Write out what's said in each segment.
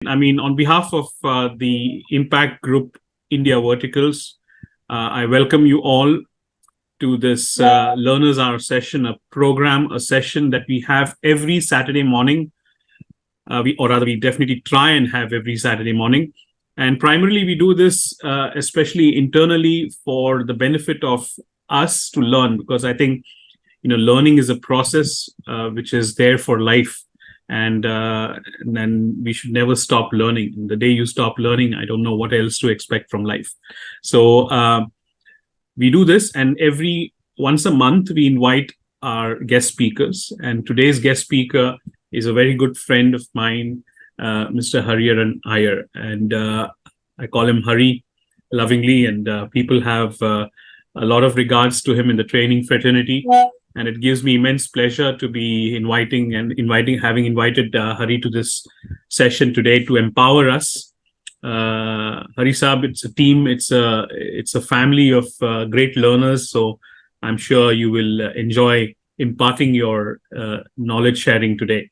I mean, on behalf of the Impact Group India Verticals, I welcome you all to this Learners Hour session, a session that we have every Saturday morning. We definitely try and have every Saturday morning. And primarily, we do this especially internally for the benefit of us to learn, because I think, learning is a process which is there for life. And then we should never stop learning. And the day you stop learning, I don't know what else to expect from life. So we do this, and every once a month we invite our guest speakers. And today's guest speaker is a very good friend of mine, Mr. Hariharan Iyer, and I call him Hari lovingly, and people have a lot of regards to him in the training fraternity. And it gives me immense pleasure to be having invited Hari to this session today to empower us. Hari Saab, it's a team, it's a family of great learners. So I'm sure you will enjoy imparting your knowledge sharing today.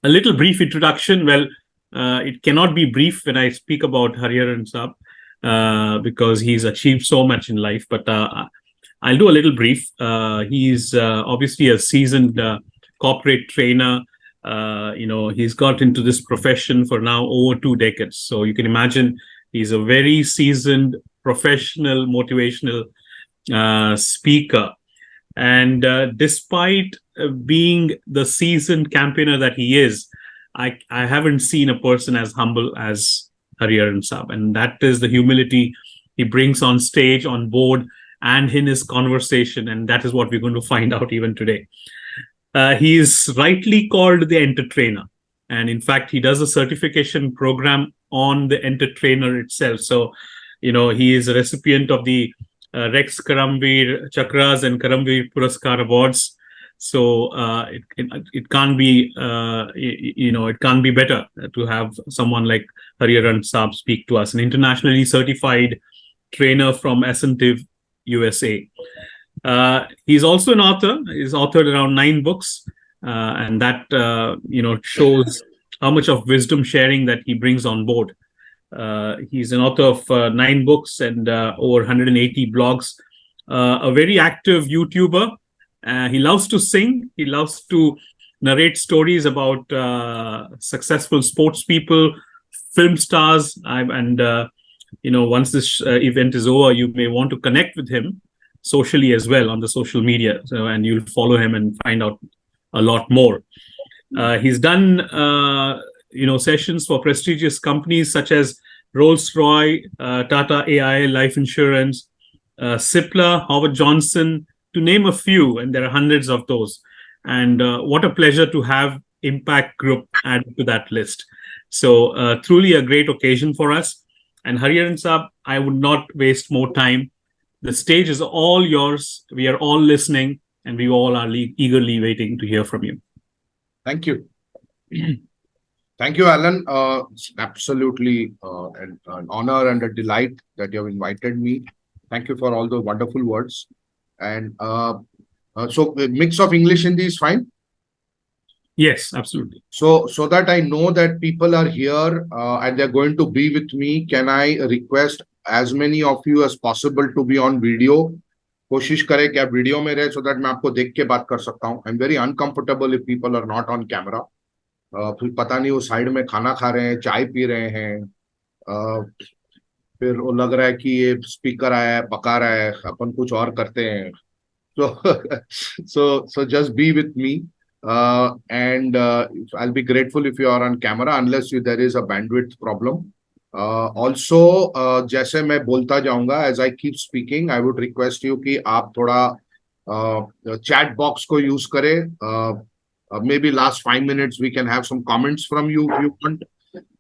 A little brief introduction. Well, it cannot be brief when I speak about Hariharan Saab because he's achieved so much in life. But I'll do a little brief. He's obviously a seasoned corporate trainer. He's got into this profession for now over 2 decades. So you can imagine he's a very seasoned professional motivational speaker. And despite being the seasoned campaigner that he is, I haven't seen a person as humble as Hariharan Saab. And that is the humility he brings on stage, on board, and in his conversation. And that is what we're going to find out even today. He is rightly called the Entertrainer. And in fact, he does a certification program on the Entertrainer itself. So, he is a recipient of the Rex Karamveer Chakras and Karamveer Puraskar Awards. So it can't be, it can't be better to have someone like Hariharan Saab speak to us, an internationally certified trainer from Ascentive, USA. He's also an author. He's authored around 9 books, and that shows how much of wisdom sharing that he brings on board. He's an author of 9 books and over 180 blogs. A very active YouTuber. He loves to sing. He loves to narrate stories about successful sports people, film stars, once this event is over, you may want to connect with him socially as well on the social media. And you'll follow him and find out a lot more. He's done, sessions for prestigious companies such as Rolls-Royce, Tata AI Life Insurance, Cipla, Howard Johnson, to name a few. And there are hundreds of those. And what a pleasure to have Impact Group added to that list. So truly a great occasion for us. And Hariharan Saab, I would not waste more time. The stage is all yours. We are all listening, and we all are eagerly waiting to hear from you. Thank you. Thank you, Alan. It's absolutely an honor and a delight that you have invited me. Thank you for all the wonderful words. And so a mix of English and Hindi is fine? Yes, absolutely. So that I know that people are here and they're going to be with me, can I request as many of you as possible to be on video? कोशिश करें कि आप video में रहे, so that मैं आपको देख के बात कर सकता हूँ. I'm very uncomfortable if people are not on camera. फिर पता नहीं वो साइड में खाना खा रहे हैं, चाय पी रहे हैं, फिर वो लग रहा है कि ये स्पीकर आया है, पका रहा है, अपन कुछ और करते हैं. So just be with me. And I'll be grateful if you are on camera, unless there is a bandwidth problem. Also, जैसे मैं बोलता जाऊंगा, as I keep speaking, I would request you कि आप थोड़ा chat box को use करें. Maybe last 5 minutes we can have some comments from you if you want.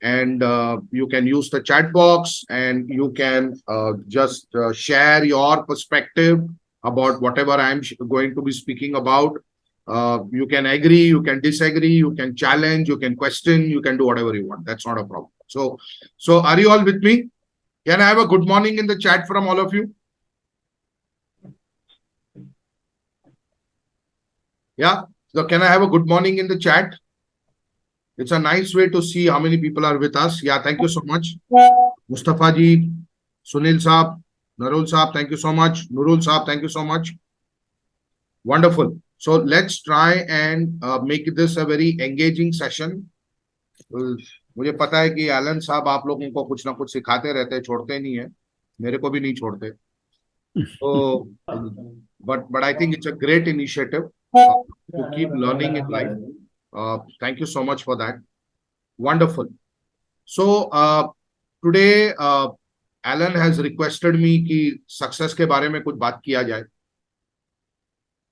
And you can use the chat box, and you can just share your perspective about whatever I'm going to be speaking about. You can agree, you can disagree, you can challenge, you can question, you can do whatever you want. That's not a problem. So are you all with me? Can I have a good morning in the chat from all of you? Yeah. So can I have a good morning in the chat? It's a nice way to see how many people are with us. Yeah, thank you so much. Mustafa ji, Sunil Saab, Narul Saab, thank you so much. Nurul Saab, thank you so much. Wonderful. So let's try and make this a very engaging session. मुझे पता है कि Elon साहब आप लोगों को कुछ ना कुछ सिखाते रहते हैं, छोड़ते नहीं है, मेरे को भी नहीं छोड़ते. So, but I think it's a great initiative to keep learning in life. Thank you so much for that. Wonderful. So today Alan has requested me कि success के बारे में कुछ बात किया जाए.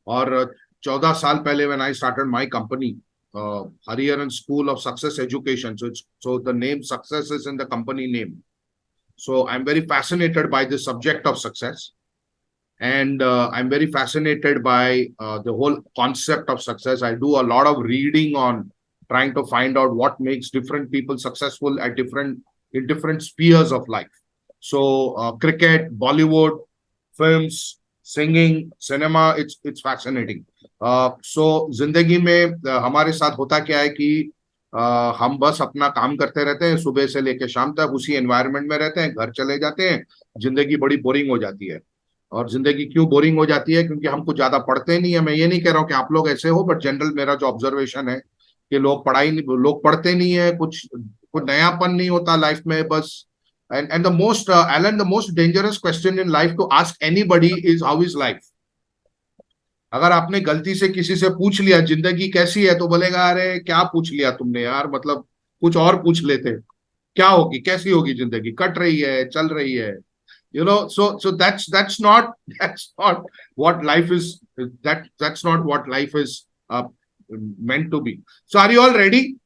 और 14 साल पहले when I started my company, Hariharan School of Success Education. So the name success is in the company name. So I'm very fascinated by the subject of success. And I'm very fascinated by the whole concept of success. I do a lot of reading on trying to find out what makes different people successful at in different spheres of life. So cricket, Bollywood, films, singing, cinema, it's fascinating. So जिंदगी में हमारे साथ होता क्या है कि हम बस अपना काम करते रहते हैं, सुबह से लेकर शाम तक उसी एनवायरनमेंट में रहते हैं, घर चले जाते हैं, जिंदगी बड़ी बोरिंग हो जाती है. और जिंदगी क्यों बोरिंग हो जाती है? क्योंकि हम कुछ ज्यादा पढ़ते नहीं है. मैं ये नहीं कह रहा हूँ कि आप लोग ऐसे हो, बट जनरल मेरा जो ऑब्जर्वेशन है कि लोग पढ़ते नहीं है, कुछ नयापन नहीं होता लाइफ में बस. And the most Alan, the most dangerous question in life to ask anybody is how is life. अगर आपने गलती से किसी से पूछ लिया जिंदगी कैसी है, तो बोलेगा अरे क्या पूछ लिया तुमने यार, मतलब कुछ और पूछ लेते. क्या होगी, कैसी होगी जिंदगी, कट रही है, चल रही है. You know, so that's not what life is. That's not what life is meant to be. So are you all ready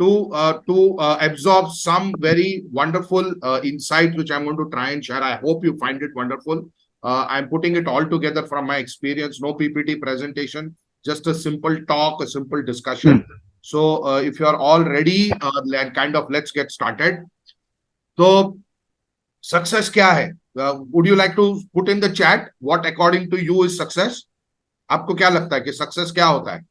to absorb some very wonderful insights which I'm going to try and share? I hope you find it wonderful. I'm putting it all together from my experience. No PPT presentation, just a simple talk, a simple discussion. So if you are all ready, let's get started. So success क्या है? Would you like to put in the chat what according to you is success? आपको क्या लगता है कि success क्या होता है?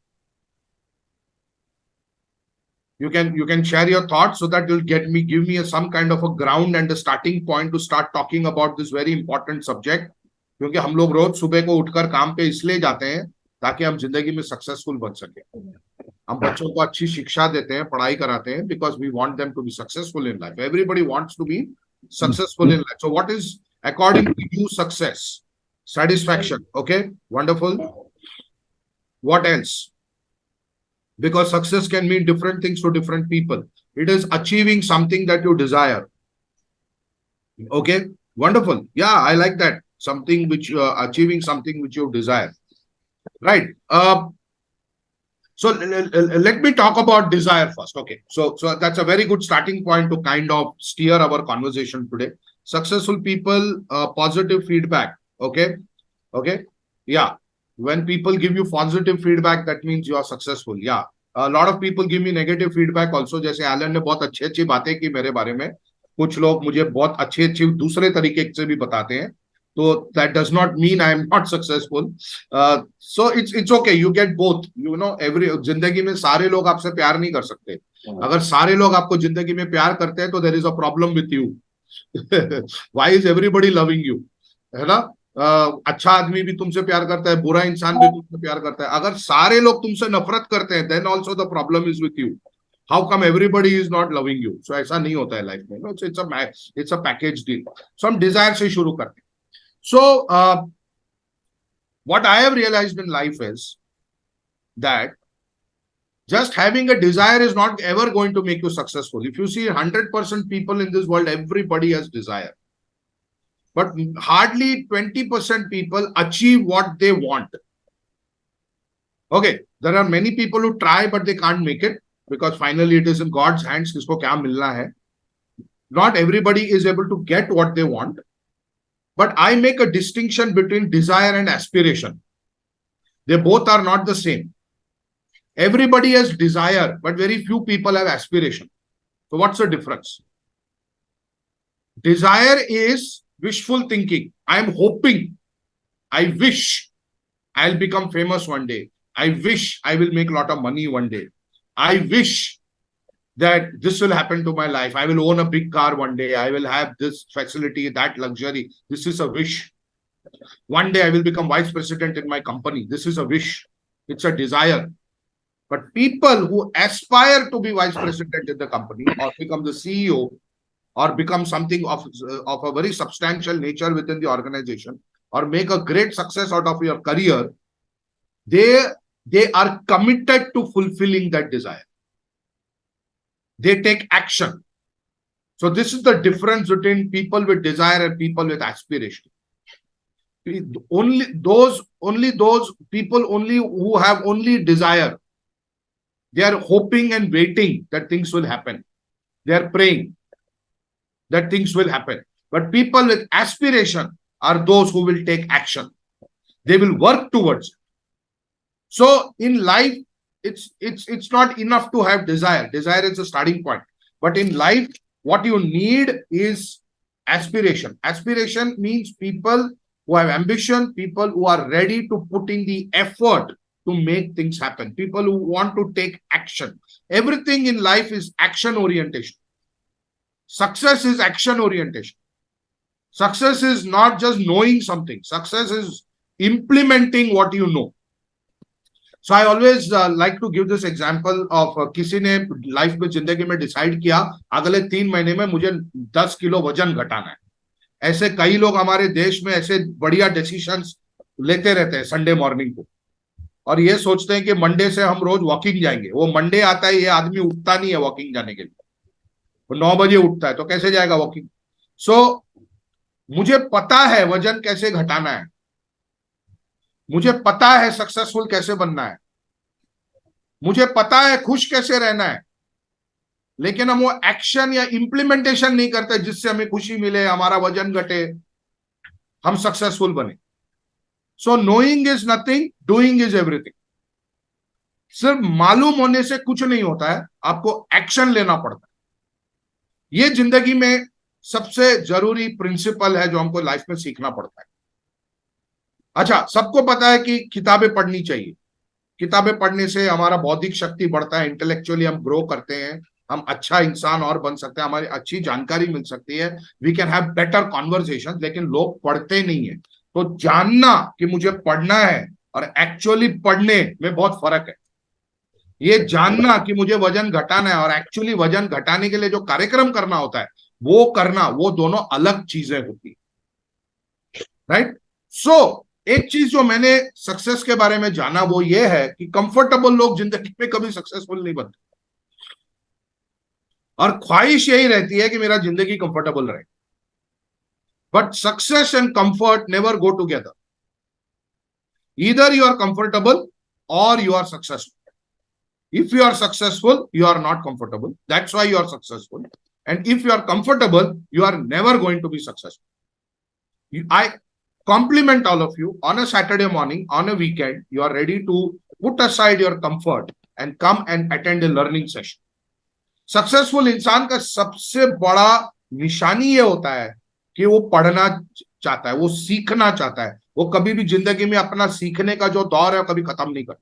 You can share your thoughts so that you'll give me some kind of a ground and a starting point to start talking about this very important subject. क्योंकि हम लोग रोज सुबह को उठकर काम पे इसलिए जाते हैं ताकि हम जिंदगी में सक्सेसफुल बन सके. हम बच्चों को अच्छी शिक्षा देते हैं, पढ़ाई कराते हैं, because we want them to be successful in life. Everybody wants to be successful in life. So what is according to you success? Satisfaction. Okay, wonderful. What else? Because success can mean different things to different people. It is achieving something that you desire. Okay, wonderful. Yeah, I like that. Something which achieving something which you desire. Right. So let me talk about desire first. Okay, so that's a very good starting point to kind of steer our conversation today. Successful people, positive feedback. Okay, yeah. When people give you positive feedback, that means you are successful. Yeah. A lot of people give me negative feedback also. जैसे Elon ने बहुत अच्छी बातें की मेरे बारे में, कुछ लोग मुझे बहुत अच्छी दूसरे तरीके से भी बताते हैं. So that does not mean I am not successful. So it's okay. You get both. You know, जिंदगी में सारे लोग आपसे प्यार नहीं कर सकते. अगर सारे लोग आपको जिंदगी में प्यार करते हैं तो there is a problem with you. Why is everybody loving you? है ना? अच्छा आदमी भी तुमसे प्यार करता है, बुरा इंसान भी तुमसे प्यार करता है. अगर सारे लोग तुमसे नफरत करते हैं, then also the problem is with you. How come everybody is not loving you? So ऐसा नहीं होता है लाइफ में. No, it's a package deal. So हम desire से शुरू करते हैं. So what I have realized in life is that just having a desire is not ever going to make you successful. If you see 100% people in this world, everybody has desire. But hardly 20% people achieve what they want. Okay, there are many people who try, but they can't make it because finally it is in God's hands. किसको क्या मिलना है? Not everybody is able to get what they want. But I make a distinction between desire and aspiration. They both are not the same. Everybody has desire, but very few people have aspiration. So what's the difference? Desire is wishful thinking. I am hoping, I wish I'll become famous one day. I wish I will make a lot of money one day. I wish that this will happen to my life. I will own a big car one day. I will have this facility, that luxury. This is a wish. One day I will become vice president in my company. This is a wish. It's a desire. But people who aspire to be vice president in the company or become the CEO or become something of a very substantial nature within the organization or make a great success out of your career, they are committed to fulfilling that desire. They take action. So this is the difference between people with desire and people with aspiration. Only those people who have only desire, they are hoping and waiting that things will happen. They are praying that things will happen. But people with aspiration are those who will take action. They will work towards it. So in life, it's not enough to have desire. Desire is a starting point. But in life, what you need is aspiration. Aspiration means people who have ambition, people who are ready to put in the effort to make things happen, people who want to take action. Everything in life is action orientation. Success is action orientation. Success is not just knowing something. Success is implementing what you know. So I always like to give this example of किसी ने life में जिंदगी में decide किया अगले 3 महीने में मुझे 10 किलो वजन घटाना है. ऐसे कई लोग हमारे देश में ऐसे बढ़िया डिसीजंस लेते रहते हैं संडे मॉर्निंग को और ये सोचते हैं कि मंडे से हम रोज वॉकिंग जाएंगे. वो मंडे आता है, ये आदमी उठता नहीं है वॉकिंग जाने के लिए. वो 9 बजे उठता है तो कैसे जाएगा वॉकिंग. सो मुझे पता है वजन कैसे घटाना है, मुझे पता है सक्सेसफुल कैसे बनना है, मुझे पता है खुश कैसे रहना है, लेकिन हम वो एक्शन या इंप्लीमेंटेशन नहीं करते जिससे हमें खुशी मिले, हमारा वजन घटे, हम सक्सेसफुल बने. सो knowing is nothing, doing is everything. सिर्फ मालूम होने से कुछ नहीं होता है, आपको एक्शन लेना पड़ता है. ये जिंदगी में सबसे जरूरी प्रिंसिपल है जो हमको लाइफ में सीखना पड़ता है. अच्छा, सबको पता है कि किताबें पढ़नी चाहिए. किताबें पढ़ने से हमारा बौद्धिक शक्ति बढ़ता है, इंटेलेक्चुअली हम ग्रो करते हैं, हम अच्छा इंसान और बन सकते हैं, हमारी अच्छी जानकारी मिल सकती है, we can have better conversation. लेकिन लोग पढ़ते नहीं है. तो जानना कि मुझे पढ़ना है और एक्चुअली पढ़ने में बहुत फर्क है. ये जानना कि मुझे वजन घटाना है और एक्चुअली वजन घटाने के लिए जो कार्यक्रम करना होता है वो करना, वो दोनों अलग चीजें होती है. राइट. सो एक चीज जो मैंने सक्सेस के बारे में जाना वो ये है कि कंफर्टेबल लोग जिंदगी में कभी सक्सेसफुल नहीं बनते और ख्वाहिश यही रहती है कि मेरा जिंदगी कंफर्टेबल रहे. But success and comfort never go together. Either you are comfortable और you are successful. If you are successful, you are not comfortable. That's why you are successful. And if you are comfortable, you are never going to be successful. I compliment all of you on a Saturday morning, on a weekend, you are ready to put aside your comfort and come and attend a learning session. Successful इंसान का सबसे बड़ा निशानी ये होता है कि वो पढ़ना चाहता है, वो सीखना चाहता है. वो कभी भी जिंदगी में अपना सीखने का जो दौर है वो कभी खत्म नहीं करता.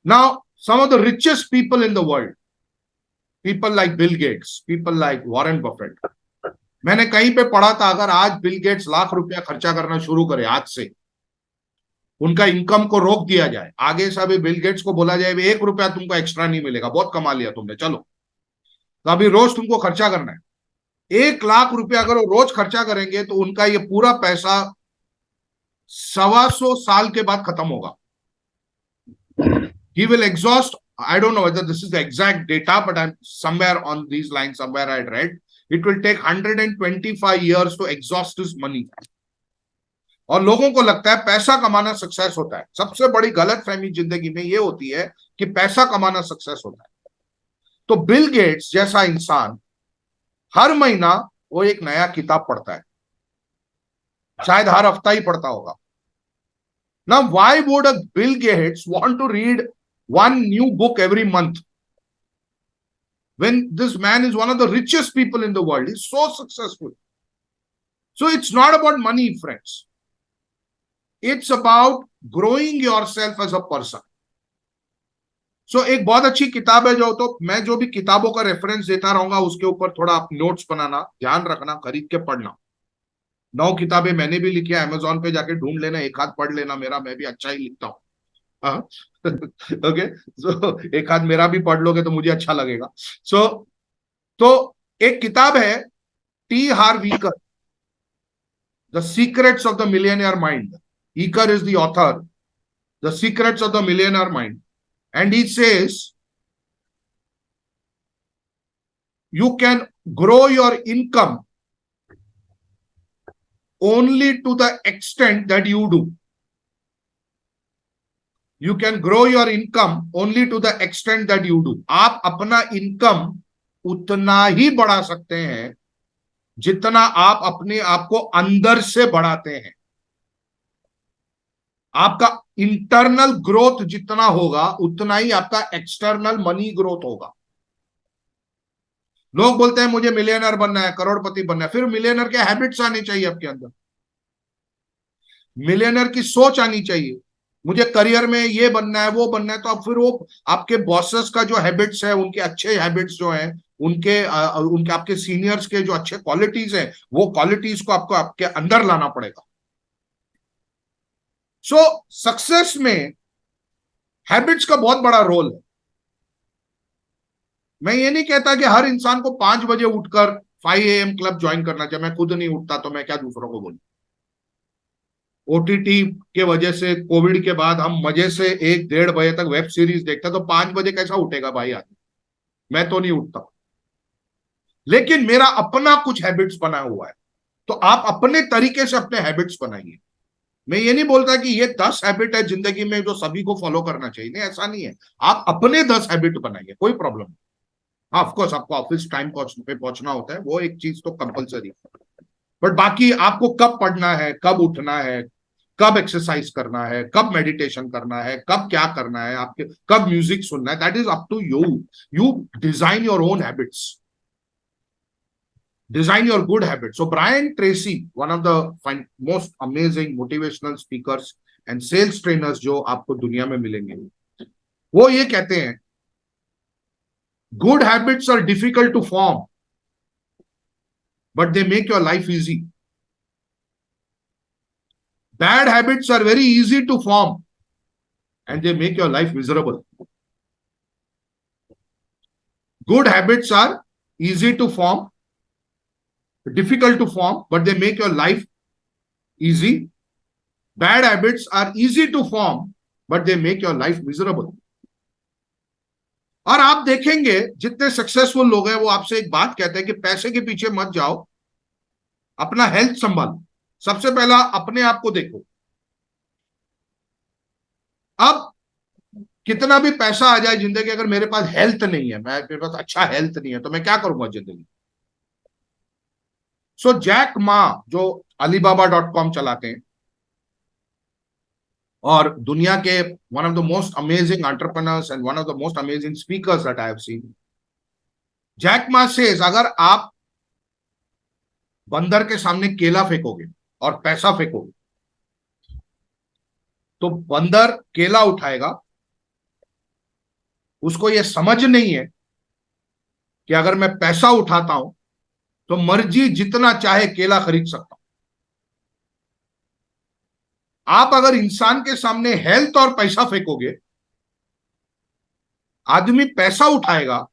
Now, some of the richest people in the world, people like Bill Gates, people like Warren Buffett, मैंने कहीं पे पढ़ा था अगर आज बिल गेट्स लाख रुपया खर्चा करना शुरू करे, आज से उनका इनकम को रोक दिया जाए, आगे से अभी बिल गेट्स को बोला जाए 1 रुपया तुमको एक्स्ट्रा नहीं मिलेगा, बहुत कमा लिया तुमने, चलो तो अभी रोज तुमको खर्चा करना है. 1 लाख रुपया अगर वो रोज खर्चा करेंगे तो उनका ये पूरा पैसा 125 साल के बाद खत्म होगा. He will exhaust, I don't know whether this is the exact data, but I'm somewhere on these lines, somewhere I read, it will take 125 years to exhaust his money. और लोगों को लगता है पैसा कमाना सक्सेस होता है. सबसे बड़ी गलतफहमी जिंदगी में ये होती है कि पैसा कमाना सक्सेस होता है. तो बिल गेट्स जैसा इंसान हर महीना वो एक नया किताब पढ़ता है, शायद हर हफ्ता ही पढ़ता होगा. Now, why would a Bill Gates want to read one new book every month when this man is one of the richest people in the world? He's so successful. So it's not about money, friends. It's about growing yourself as a person. सो एक बहुत अच्छी किताब है जो, तो मैं जो भी किताबों का रेफरेंस देता रहूंगा उसके ऊपर थोड़ा आप नोट्स बनाना, ध्यान रखना, खरीद के पढ़ना। 9 किताबें मैंने भी लिखी है, अमेजोन पे जाके ढूंढ लेना, एक हाथ पढ़ लेना मेरा, मैं भी अच्छा ही लिखता हूँ। हाँ। ओके, सो एक हाथ मेरा भी पढ़ लोगे तो मुझे अच्छा लगेगा। सो तो एक किताब है T हार्व eager, the secrets of the millionaire mind. Eager is the author, the secrets of the millionaire mind, and he says you can grow your income only to the extent that you do. You can grow your income only to the extent that you do. आप अपना income उतना ही बढ़ा सकते हैं जितना आप अपने आप को अंदर से बढ़ाते हैं। आपका इंटरनल ग्रोथ जितना होगा उतना ही आपका एक्सटर्नल मनी ग्रोथ होगा। लोग बोलते हैं मुझे मिलियनर बनना है, करोड़पति बनना है, फिर मिलियनर के हैबिट्स आने चाहिए आपके अंदर, मिलियनर की सोच आनी चाहिए। मुझे करियर में ये बनना है वो बनना है, तो अब फिर वो आपके बॉसेस का जो हैबिट्स है, उनके अच्छे हैबिट्स जो हैं, उनके आपके सीनियर्स के जो अच्छे क्वालिटीज हैं, वो क्वालिटीज को आपको आपके अंदर लाना पड़ेगा। सो सक्सेस में हैबिट्स का बहुत बड़ा रोल है। मैं ये नहीं कहता कि हर इंसान को 5 बजे उठकर 5 AM क्लब ज्वाइन करना चाहिए, मैं खुद नहीं उठता तो मैं क्या दूसरों को बोलूं। ओटीटी के वजह से कोविड के बाद हम मजे से 1-1:30 बजे तक वेब सीरीज देखते, तो 5 बजे कैसा उठेगा भाई आदमी? मैं तो नहीं उठता, लेकिन मेरा अपना कुछ हैबिट्स बना हुआ है, तो आप अपने तरीके से अपने हैबिट्स बनाइए। मैं ये नहीं बोलता कि ये 10 हैबिट है जिंदगी में जो सभी को फॉलो करना चाहिए, नहीं ऐसा नहीं है। आप अपने 10 हैबिट बनाइए, कोई प्रॉब्लम नहीं। हाँ, ऑफकोर्स आपको ऑफिस टाइम पे पहुंचना होता है, वो एक चीज तो कंपलसरी है, बट बाकी आपको कब पढ़ना है, कब उठना है, कब एक्सरसाइज करना है, कब मेडिटेशन करना है, कब क्या करना है, आपके कब म्यूजिक सुनना है, that is up to you. You design your own habits, design your good habits. So Brian Tracy, one of the most amazing motivational speakers and sales trainers जो आपको दुनिया में मिलेंगे, वो ये कहते हैं, good habits are difficult to form, but they make your life easy. Bad habits are very easy to form and they make your life miserable. Good habits are easy to form, difficult to form, but they make your life easy. Bad habits are easy to form, but they make your life miserable. और आप देखेंगे जितने successful लोग हैं वो आपसे एक बात कहते हैं कि पैसे के पीछे मत जाओ, अपना हेल्थ संभालो। सबसे पहला अपने आप को देखो। अब कितना भी पैसा आ जाए जिंदगी, अगर मेरे पास हेल्थ नहीं है, मेरे पास अच्छा हेल्थ नहीं है, तो मैं क्या करूंगा जिंदगी। सो जैक मा जो alibaba.com चलाते हैं और दुनिया के one of the most amazing entrepreneurs and one of the most amazing speakers that I have seen, Jack Ma says अगर आप बंदर के सामने केला फेंकोगे और पैसा फेंकोगे तो बंदर केला उठाएगा, उसको यह समझ नहीं है कि अगर मैं पैसा उठाता हूं तो मर्जी जितना चाहे केला खरीद सकता हूं। आप अगर इंसान के सामने हेल्थ और पैसा फेंकोगे, आदमी पैसा उठाएगा,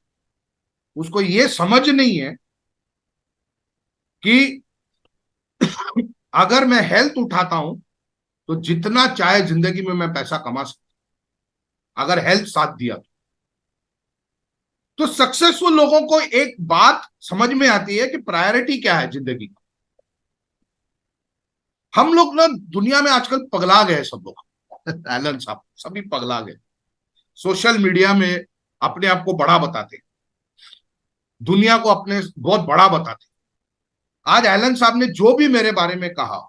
उसको यह समझ नहीं है कि अगर मैं हेल्थ उठाता हूं तो जितना चाहे जिंदगी में मैं पैसा कमा सकता, अगर हेल्थ साथ दिया तो सक्सेसफुल लोगों को एक बात समझ में आती है कि प्रायोरिटी क्या है जिंदगी की। हम लोग ना दुनिया में आजकल पगला गए सब लोग। एलन साहब सभी पगला गए, सोशल मीडिया में अपने आप को बड़ा बताते, दुनिया को अपने बहुत बड़ा बताते। आज एलन साहब ने जो भी मेरे बारे में कहा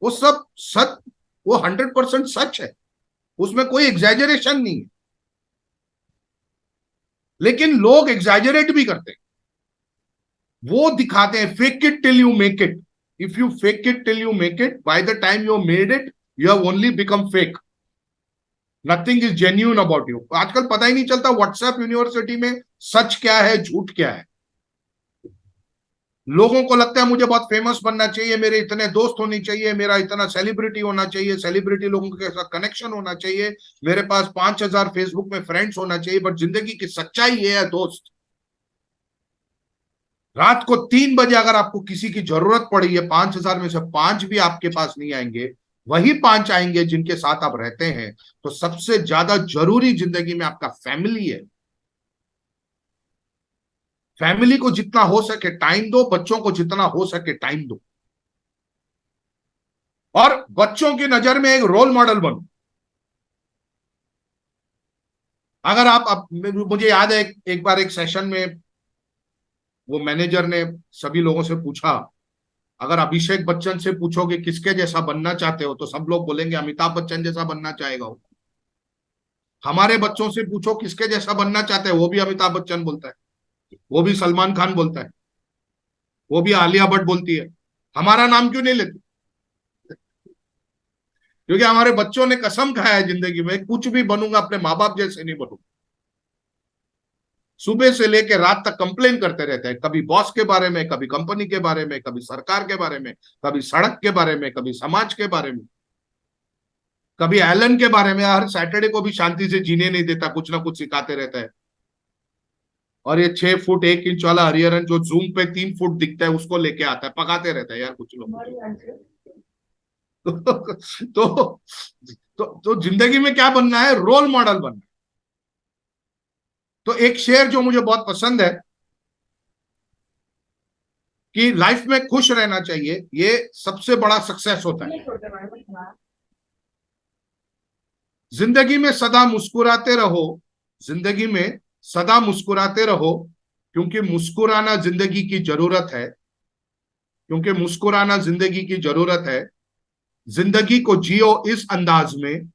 वो सब सच, वो 100% सच है, उसमें कोई एग्जैजरेशन नहीं है। लेकिन लोग एग्जैजरेट भी करते हैं, वो दिखाते हैं fake it till you make it. If you fake it till you make it, by the time you made it, you have only become fake. Nothing is genuine about you. आजकल पता ही नहीं चलता व्हाट्सएप यूनिवर्सिटी में सच क्या है झूठ क्या है। लोगों को लगता है मुझे बहुत फेमस बनना चाहिए, मेरे इतने दोस्त होने चाहिए, मेरा इतना सेलिब्रिटी होना चाहिए, सेलिब्रिटी लोगों के साथ कनेक्शन होना चाहिए, मेरे पास 5,000 फेसबुक में फ्रेंड्स होना चाहिए। बट जिंदगी की सच्चाई ये है दोस्त, रात को 3 बजे अगर आपको किसी की जरूरत पड़ी है, 5,000 में से 5 भी आपके पास नहीं आएंगे, वही 5 आएंगे जिनके साथ आप रहते हैं। तो सबसे ज्यादा जरूरी जिंदगी में आपका फैमिली है। फैमिली को जितना हो सके टाइम दो, बच्चों को जितना हो सके टाइम दो, और बच्चों की नजर में एक रोल मॉडल बनो। अगर आप मुझे याद है एक बार एक सेशन में वो मैनेजर ने सभी लोगों से पूछा, अगर अभिषेक बच्चन से पूछोगे किसके जैसा बनना चाहते हो तो सब लोग बोलेंगे अमिताभ बच्चन जैसा बनना चाहेगा वो। हमारे बच्चों से पूछो किसके जैसा बनना चाहते हैं, वो भी अमिताभ बच्चन बोलता है, वो भी सलमान खान बोलता है, वो भी आलिया भट्ट बोलती है। हमारा नाम क्यों नहीं लेते? क्योंकि हमारे बच्चों ने कसम खाया है जिंदगी में कुछ भी बनूंगा अपने माँ बाप जैसे नहीं बनूंगा। सुबह से लेकर रात तक कंप्लेन करते रहते हैं, कभी बॉस के बारे में, कभी कंपनी के बारे में, कभी सरकार के बारे में, कभी सड़क के बारे में, कभी समाज के बारे में, कभी एलन के बारे में। हर सैटरडे को भी शांति से जीने नहीं देता, कुछ ना कुछ सिखाते रहता है। और ये 6 फुट 1 इंच वाला हरिहरन जो जूम पे 3 फुट दिखता है उसको लेके आता है, पकाते रहता है यार कुछ लोग। तो तो जिंदगी में क्या बनना है? रोल मॉडल बनना है। तो एक शेर जो मुझे बहुत पसंद है कि लाइफ में खुश रहना चाहिए, ये सबसे बड़ा सक्सेस होता है। जिंदगी में सदा मुस्कुराते रहो, जिंदगी में सदा मुस्कुराते रहो, क्योंकि मुस्कुराना जिंदगी की जरूरत है, क्योंकि मुस्कुराना जिंदगी की जरूरत है। जिंदगी को जियो इस अंदाज में,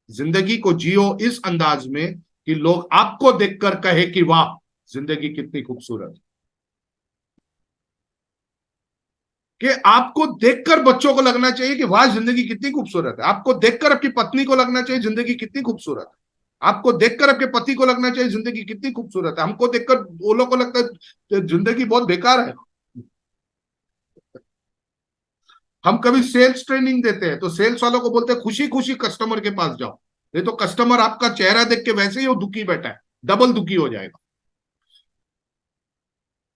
जिंदगी को जियो इस अंदाज में कि लोग आपको देखकर कहे कि वाह जिंदगी कितनी खूबसूरत है। कि आपको देखकर बच्चों को लगना चाहिए कि वाह जिंदगी कितनी खूबसूरत है। आपको देखकर अपनी पत्नी को लगना चाहिए जिंदगी कितनी खूबसूरत है। आपको देखकर अपने पति को लगना चाहिए जिंदगी कितनी खूबसूरत है। हमको देखकर वो लोग को लगता है जिंदगी बहुत बेकार है। हम कभी सेल्स ट्रेनिंग देते हैं तो सेल्स वालों को बोलते हैं खुशी खुशी कस्टमर के पास जाओ, नहीं तो कस्टमर आपका चेहरा देख के वैसे ही वो दुखी बैठा है, डबल दुखी हो जाएगा।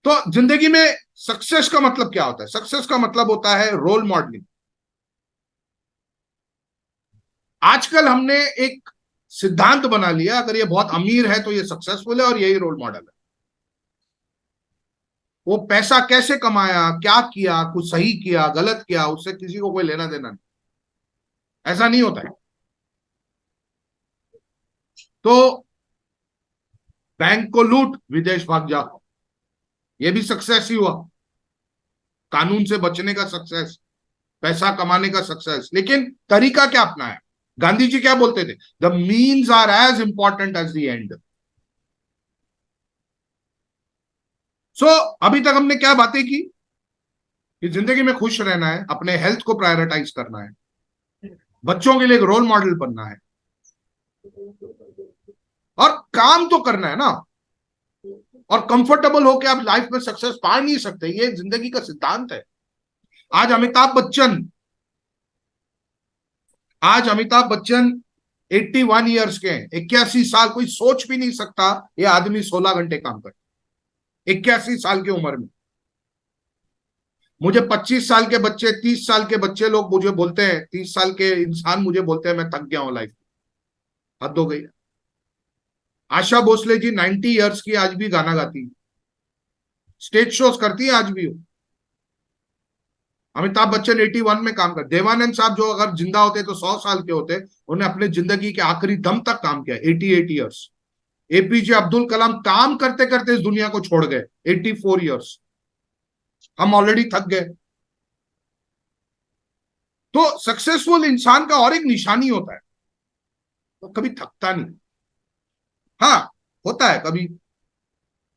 तो जिंदगी में सक्सेस का मतलब क्या होता है? सक्सेस का मतलब होता है रोल मॉडलिंग। आजकल हमने एक सिद्धांत बना लिया, अगर ये बहुत अमीर है तो ये सक्सेसफुल है और यही रोल मॉडल है। वो पैसा कैसे कमाया, क्या किया, कुछ सही किया गलत किया, उससे किसी को कोई लेना देना नहीं। ऐसा नहीं होता है। तो बैंक को लूट विदेश भाग जा, ये भी सक्सेस ही हुआ। कानून से बचने का सक्सेस, पैसा कमाने का सक्सेस। लेकिन तरीका क्या अपना है? गांधी जी क्या बोलते थे? The means are as important as the end. So अभी तक हमने क्या बातें की कि जिंदगी में खुश रहना है, अपने हेल्थ को प्रायोरिटाइज करना है, बच्चों के लिए एक रोल मॉडल बनना है, और काम तो करना है ना। और कंफर्टेबल होकर आप लाइफ में सक्सेस पा नहीं सकते, ये जिंदगी का सिद्धांत है। आज अमिताभ बच्चन आज अमिताभ बच्चन 81 ईयर्स के हैं, 81 साल। कोई सोच भी नहीं सकता ये आदमी 16 घंटे काम करे 81 साल की उम्र में। मुझे 25 साल के बच्चे, 30 साल के बच्चे लोग मुझे बोलते हैं, 30 साल के इंसान मुझे बोलते हैं मैं थक गया हूं लाइफ। हद हो गई। आशा भोसले जी 90 ईयर्स की, आज भी गाना गाती, स्टेज शोज करती है आज भी वो। अमिताभ बच्चन 81 में काम कर। देवानंद साहब जो अगर जिंदा होते तो 100 साल के होते, उन्हें अपने जिंदगी के आखिरी दम तक काम किया, 88 ईयर्स। एपीजे अब्दुल कलाम काम करते करते इस दुनिया को छोड़ गए, 84 ईयर्स। हम ऑलरेडी थक गए। तो सक्सेसफुल इंसान का और एक निशानी होता है, वो कभी थकता नहीं। हाँ, होता है कभी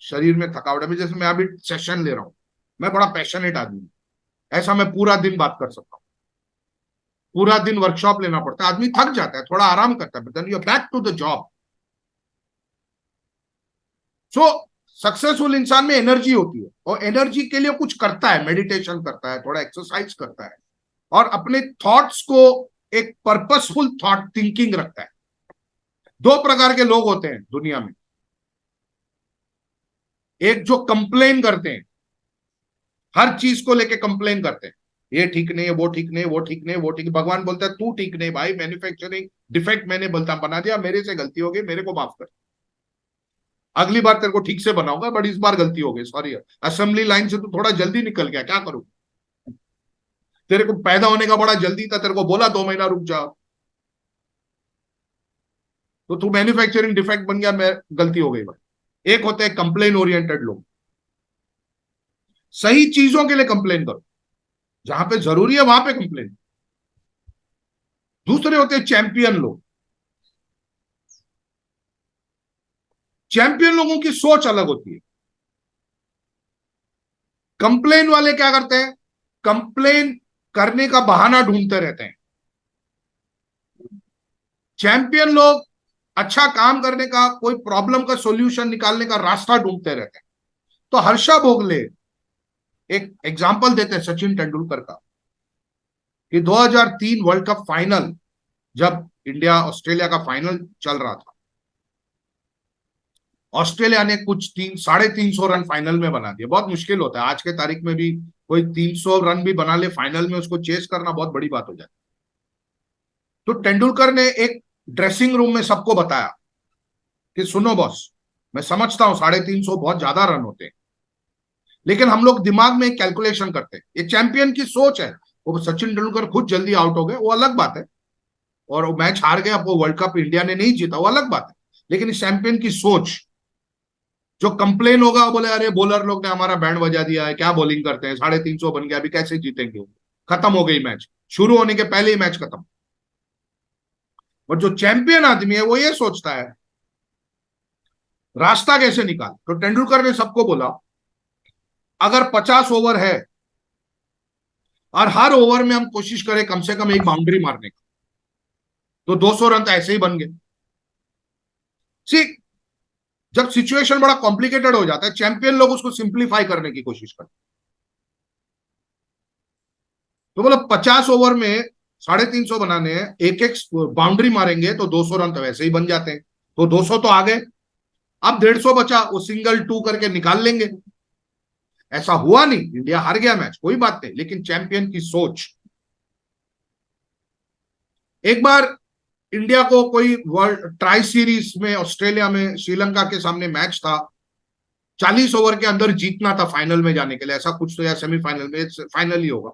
शरीर में थकावट। अभी जैसे मैं अभी सेशन ले रहा हूं, मैं बड़ा पैशनेट आदमी हूं, ऐसा मैं पूरा दिन बात कर सकता हूँ, पूरा दिन वर्कशॉप लेना पड़ता है, आदमी थक जाता है, थोड़ा आराम करता है, but then you are back to the job. So successful इंसान में एनर्जी होती है, और एनर्जी के लिए कुछ करता है, मेडिटेशन करता है, थोड़ा एक्सरसाइज करता है, और अपने थॉट्स को एक पर्पसफुल थॉट थिंकिंग रखता है। दो प्रकार के लोग होते हैं दुनिया में, एक जो कंप्लेन करते हैं, हर चीज को लेके कंप्लेन करते हैं, ये ठीक नहीं है, वो ठीक नहीं, वो ठीक नहीं, वो ठीक। भगवान बोलता है तू ठीक नहीं भाई, मैन्युफैक्चरिंग डिफेक्ट मैंने बोलता बना दिया, मेरे से गलती हो गई, मेरे को माफ कर, अगली बार तेरे को ठीक से बनाऊंगा, बट इस बार गलती हो गई, सॉरी। असेंबली लाइन से तू थोड़ा जल्दी निकल गया, क्या करूं, तेरे को पैदा होने का बड़ा जल्दी था, तेरे को बोला 2 महीना रुक जा, तो तू मैन्युफैक्चरिंग डिफेक्ट बन गया, मैं गलती हो गई भाई। एक होते हैं कंप्लेन ओरिएंटेड लोग, सही चीजों के लिए कंप्लेन करो, जहां पे जरूरी है वहां पे कंप्लेन। दूसरे होते हैं चैंपियन लोग। चैंपियन लोगों की सोच अलग होती है। कंप्लेन वाले क्या करते हैं, कंप्लेन करने का बहाना ढूंढते रहते हैं। चैंपियन लोग अच्छा काम करने का, कोई प्रॉब्लम का सॉल्यूशन निकालने का रास्ता ढूंढते रहते हैं। तो हर्षा भोगले एक एग्जांपल देते हैं सचिन तेंदुलकर का, कि 2003 वर्ल्ड कप फाइनल, जब इंडिया ऑस्ट्रेलिया का फाइनल चल रहा था, ऑस्ट्रेलिया ने कुछ 350 रन फाइनल में बना दिए। बहुत मुश्किल होता है आज के तारीख में भी, कोई 300 रन भी बना ले फाइनल में, उसको चेस करना बहुत बड़ी बात हो जाती। तो तेंदुलकर ने एक ड्रेसिंग रूम में सबको बताया कि सुनो बॉस, मैं समझता हूं 350 बहुत ज्यादा रन होते हैं, लेकिन हम लोग दिमाग में कैलकुलेशन करते हैं, ये चैंपियन की सोच है। वो सचिन तेंदुलकर खुद जल्दी आउट हो गए, वो अलग बात है, और वो मैच हार गए, वो वर्ल्ड कप इंडिया ने नहीं जीता, वो अलग बात है, लेकिन इस चैंपियन की सोच, जो कंप्लेन होगा वो बोले अरे बॉलर लोग ने हमारा बैंड बजा दिया है, क्या बॉलिंग करते हैं, 350 बन गया, अभी कैसे जीतेंगे, खत्म हो गई मैच, शुरू होने के पहले ही मैच खत्म। और जो चैंपियन आदमी है वो ये सोचता है रास्ता कैसे निकाल। तो तेंदुलकर ने सबको बोला अगर 50 ओवर है और हर ओवर में हम कोशिश करें कम से कम एक बाउंड्री मारने की, तो 200 रन तो ऐसे ही बन गए। सी, जब सिचुएशन बड़ा कॉम्प्लिकेटेड हो जाता है, चैंपियन लोग उसको सिंप्लीफाई करने की कोशिश करते हैं। तो बोला 50 ओवर में 350 बनाने हैं, एक एक बाउंड्री मारेंगे तो 200 रन तो वैसे ही बन जाते हैं, तो 200 तो आ गए, अब 150 बचा, वो सिंगल टू करके निकाल लेंगे। ऐसा हुआ नहीं, इंडिया हार गया मैच, कोई बात नहीं, लेकिन चैंपियन की सोच। एक बार इंडिया को कोई वर्ल्ड ट्राई सीरीज में ऑस्ट्रेलिया में श्रीलंका के सामने मैच था, 40 ओवर के अंदर जीतना था फाइनल में जाने के लिए, ऐसा कुछ तो, या सेमीफाइनल में, फाइनल ही होगा।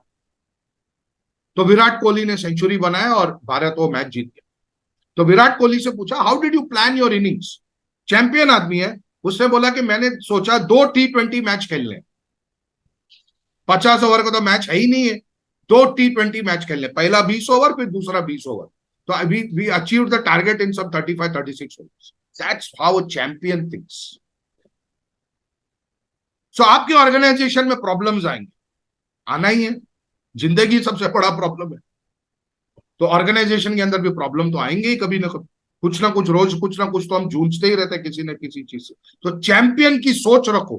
तो विराट कोहली ने सेंचुरी बनाया और भारत वो मैच जीत गया। तो विराट कोहली से पूछा how did you plan your innings, champion आदमी है। उसने बोला कि मैंने सोचा 2 T20 मैच खेलने, 50 ओवर का तो मैच है ही नहीं है, 2 T20 मैच खेलने, पहला 20 ओवर फिर दूसरा 20 ओवर। तो we achieved the target in sub 35-36 overs. That's how a champion thinks. So आपके ऑर्गेनाइजेशन में प्रॉब्लम्स आएंगे, आना ही है, जिंदगी सबसे बड़ा प्रॉब्लम है, तो ऑर्गेनाइजेशन के अंदर भी प्रॉब्लम तो आएंगे ही कभी ना कुछ रोज कुछ ना कुछ तो हम जूझते ही रहते हैं किसी न किसी चीज से। तो चैंपियन की सोच रखो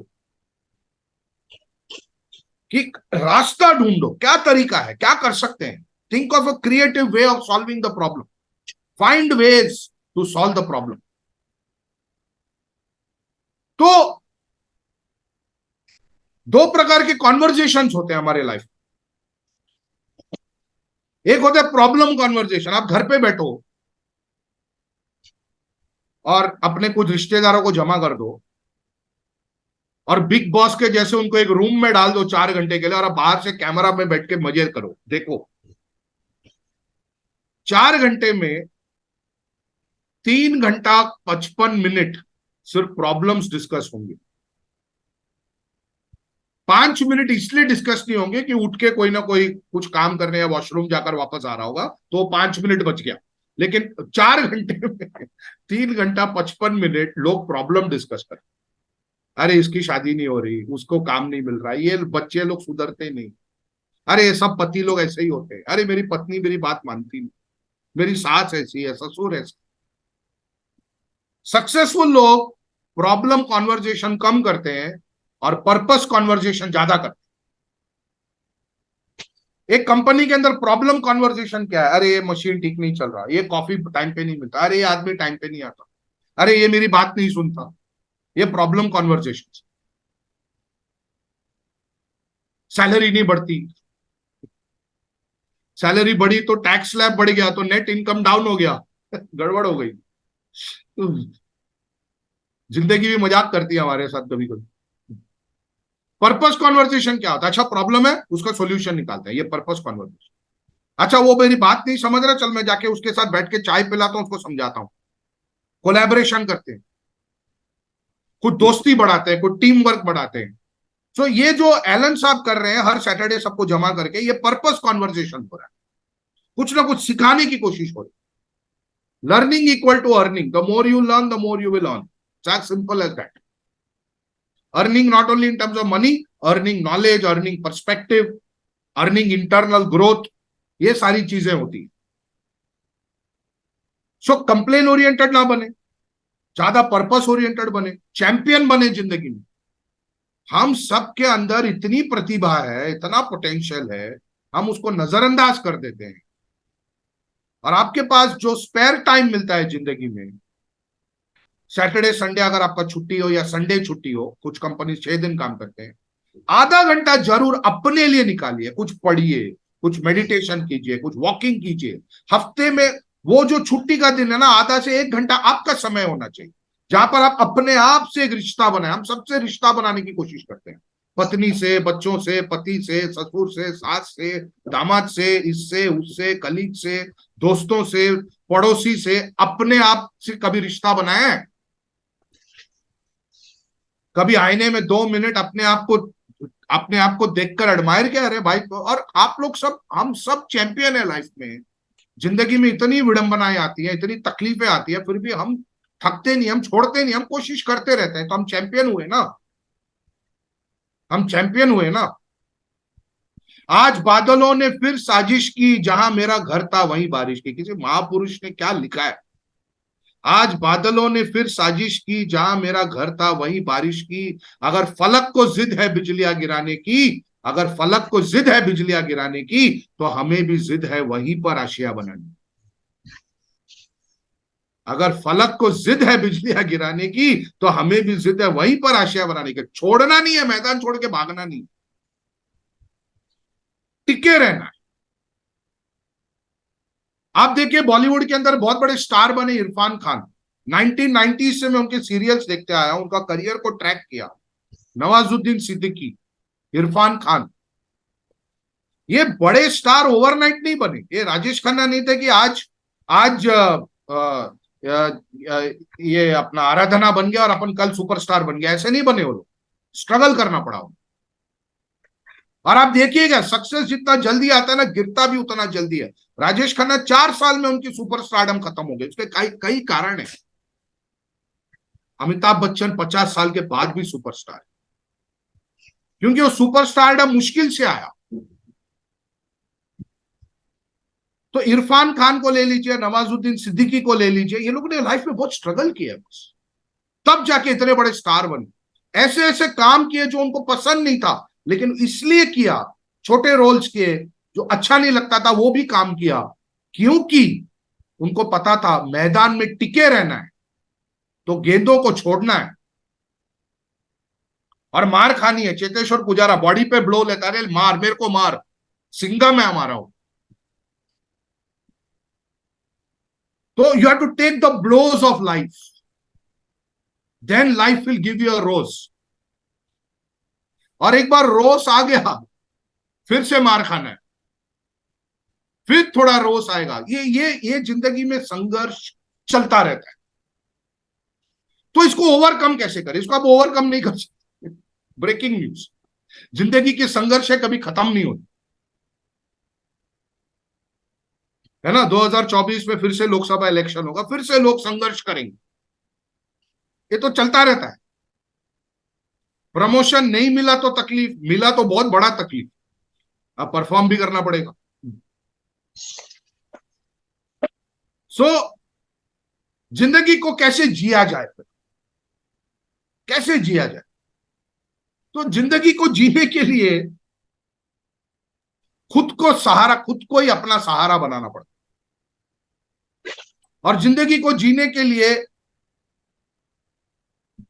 कि रास्ता ढूंढो, क्या तरीका है, क्या कर सकते हैं, think of a creative way of solving the problem, find ways to solve the problem. तो दो प्रकार के कॉन्वर्जेशन होते हैं हमारे लाइफ। एक होता है प्रॉब्लम कॉन्वर्जेशन, आप घर पे बैठो और अपने कुछ रिश्तेदारों को जमा कर दो और बिग बॉस के जैसे उनको एक रूम में डाल दो 4 घंटे के लिए, और आप बाहर से कैमरा में बैठ के मजे करो, देखो 4 घंटे में 3 घंटा 55 मिनट सिर्फ प्रॉब्लम्स डिस्कस होंगे। 5 मिनट इसलिए डिस्कस नहीं होंगे कि उठ के कोई ना कोई कुछ काम करने या वॉशरूम जाकर वापस आ रहा होगा, तो 5 मिनट बच गया, लेकिन 4 घंटे में 3 घंटा 55 मिनट लोग प्रॉब्लम डिस्कस करें। अरे इसकी शादी नहीं हो रही, उसको काम नहीं मिल रहा, ये बच्चे लोग सुधरते नहीं, अरे ये सब पति लोग ऐसे ही होते हैं, अरे मेरी पत्नी मेरी बात मानती नहीं, मेरी सास ऐसी है, ससुर ऐसा। सक्सेसफुल लोग प्रॉब्लम कॉन्वर्जेशन कम करते हैं और पर्पस कॉन्वर्जेशन ज्यादा करते हैं। एक कंपनी के अंदर प्रॉब्लम कॉन्वर्जेशन क्या है? अरे ये मशीन ठीक नहीं चल रहा, ये कॉफी टाइम पे नहीं मिलता, अरे ये आदमी टाइम पे नहीं आता, अरे ये मेरी बात नहीं सुनता। ये प्रॉब्लम कॉन्वर्जेशन। सैलरी नहीं बढ़ती, सैलरी बढ़ी तो टैक्स स्लैब बढ़ गया, तो नेट इनकम डाउन हो गया, गड़बड़ हो गई। तो जिंदगी भी मजाक करती है हमारे साथ कभी कभी। पर्पस कॉन्वर्जेशन क्या होता है? अच्छा प्रॉब्लम है, उसका सोल्यूशन निकालते हैं, ये पर्पस कॉन्वर्जेशन। अच्छा वो मेरी बात नहीं समझ रहा, चल मैं जाके उसके साथ बैठ के चाय पिलाता हूं, उसको समझाता हूं। कोलैबोरेशन करते हैं, कुछ दोस्ती बढ़ाते हैं, कुछ टीम वर्क बढ़ाते हैं। सो ये जो एलन साहब कर रहे हैं हर सैटरडे सबको जमा करके, ये पर्पस कॉन्वर्जेशन हो रहा है। कुछ ना कुछ सिखाने की कोशिश हो रही है। Learning equal to earning, the more you learn the more you will earn, it's as simple as that. Earning not only in terms of money, earning knowledge, earning perspective, earning internal growth, ये सारी चीजें होती है। सो complain oriented ना बने, ज्यादा purpose oriented बने, champion बने जिंदगी में। हम सबके अंदर इतनी प्रतिभा है, इतना पोटेंशियल है, हम उसको नजरअंदाज कर देते हैं। और आपके पास जो स्पेयर टाइम मिलता है जिंदगी में, सैटरडे संडे अगर आपका छुट्टी हो या संडे छुट्टी हो, कुछ कंपनी 6 दिन काम करते हैं, आधा घंटा जरूर अपने लिए निकालिए, कुछ पढ़िए, कुछ मेडिटेशन कीजिए, कुछ वॉकिंग कीजिए। हफ्ते में वो जो छुट्टी का दिन है ना, आधा से 1 घंटा आपका समय होना चाहिए, जहां पर आप अपने आप से एक रिश्ता बनाए। हम सबसे रिश्ता बनाने की कोशिश करते हैं, पत्नी से, बच्चों से, पति से, ससुर से, सास से, दामाद से, इससे उससे, कलीग से, दोस्तों से, पड़ोसी से। अपने आप से कभी रिश्ता बनाया है? कभी आईने में 2 मिनट अपने आप को देखकर एडमायर किया? अरे भाई, और आप लोग सब, हम सब चैंपियन है लाइफ में। जिंदगी में इतनी विडंबनाएं आती है, इतनी तकलीफें आती है, फिर भी हम थकते नहीं, हम छोड़ते नहीं, हम कोशिश करते रहते हैं, तो हम चैंपियन हुए ना, हम चैंपियन हुए ना। आज बादलों ने फिर साजिश की, जहां मेरा घर था वहीं बारिश की। किसी महापुरुष ने क्या लिखा है? आज बादलों ने फिर साजिश की, जहां मेरा घर था वहीं बारिश की। अगर फलक को जिद है बिजलियां गिराने की, अगर फलक को जिद है बिजलियां गिराने की, तो हमें भी जिद है वहीं पर आशिया बनानी। अगर फलक को जिद है बिजलियां गिराने की, तो हमें भी जिद है वहीं पर आशिया बनाने की। छोड़ना नहीं है, मैदान छोड़ के भागना नहीं, टिके रहना है। आप देखिए बॉलीवुड के अंदर बहुत बड़े स्टार बने, इरफान खान। 1990 से मैं उनके सीरियल्स देखते आया हूं, उनका करियर को ट्रैक किया। नवाजुद्दीन सिद्दीकी, इरफान खान, ये बड़े स्टार ओवरनाइट नहीं बने। ये राजेश खन्ना नहीं थे कि आज आज ये अपना आराधना बन गया और अपन कल सुपरस्टार बन गया, ऐसे नहीं बने वो लोग। स्ट्रगल करना पड़ा उनको। और आप देखिएगा सक्सेस जितना जल्दी आता है ना, गिरता भी उतना जल्दी है। राजेश खन्ना 4 साल में उनकी सुपरस्टारडम खत्म हो गई। उसके कई कई कारण है। अमिताभ बच्चन 50 साल के बाद भी सुपरस्टार है, क्योंकि वो सुपरस्टारडम मुश्किल से आया। तो इरफान खान को ले लीजिए, नवाजुद्दीन सिद्दीकी को ले लीजिए, ये लोगों ने लाइफ में बहुत स्ट्रगल किया बस, तब जाके इतने बड़े स्टार बने। ऐसे ऐसे काम किए जो उनको पसंद नहीं था, लेकिन इसलिए किया, छोटे रोल्स किए, जो अच्छा नहीं लगता था वो भी काम किया, क्योंकि उनको पता था मैदान में टिके रहना है तो गेंदों को छोड़ना है और मार खानी है। चेतेश्वर पुजारा बॉडी पे ब्लो लेता है, मार, मेरे को मार, सिंगा मैं मारा हूं। तो you have to take the blows of life, then life will give you a rose. और एक बार रोज आ गया, फिर से मार खाना है, फिर थोड़ा रोज आएगा। ये जिंदगी में संघर्ष चलता रहता है। तो इसको ओवरकम कैसे करें? इसको आप ओवरकम नहीं कर सकते। ब्रेकिंग न्यूज, जिंदगी के संघर्ष है, कभी खत्म नहीं होती है ना। 2024 में फिर से लोकसभा इलेक्शन होगा, फिर से लोग संघर्ष करेंगे। ये तो चलता रहता है। प्रमोशन नहीं मिला तो तकलीफ, मिला तो बहुत बड़ा तकलीफ। अब परफॉर्म भी करना पड़ेगा। सो जिंदगी को कैसे जिया जाए, कैसे जिया जाए? तो जिंदगी को जीने के लिए खुद को सहारा, खुद को ही अपना सहारा बनाना पड़ता है। और जिंदगी को जीने के लिए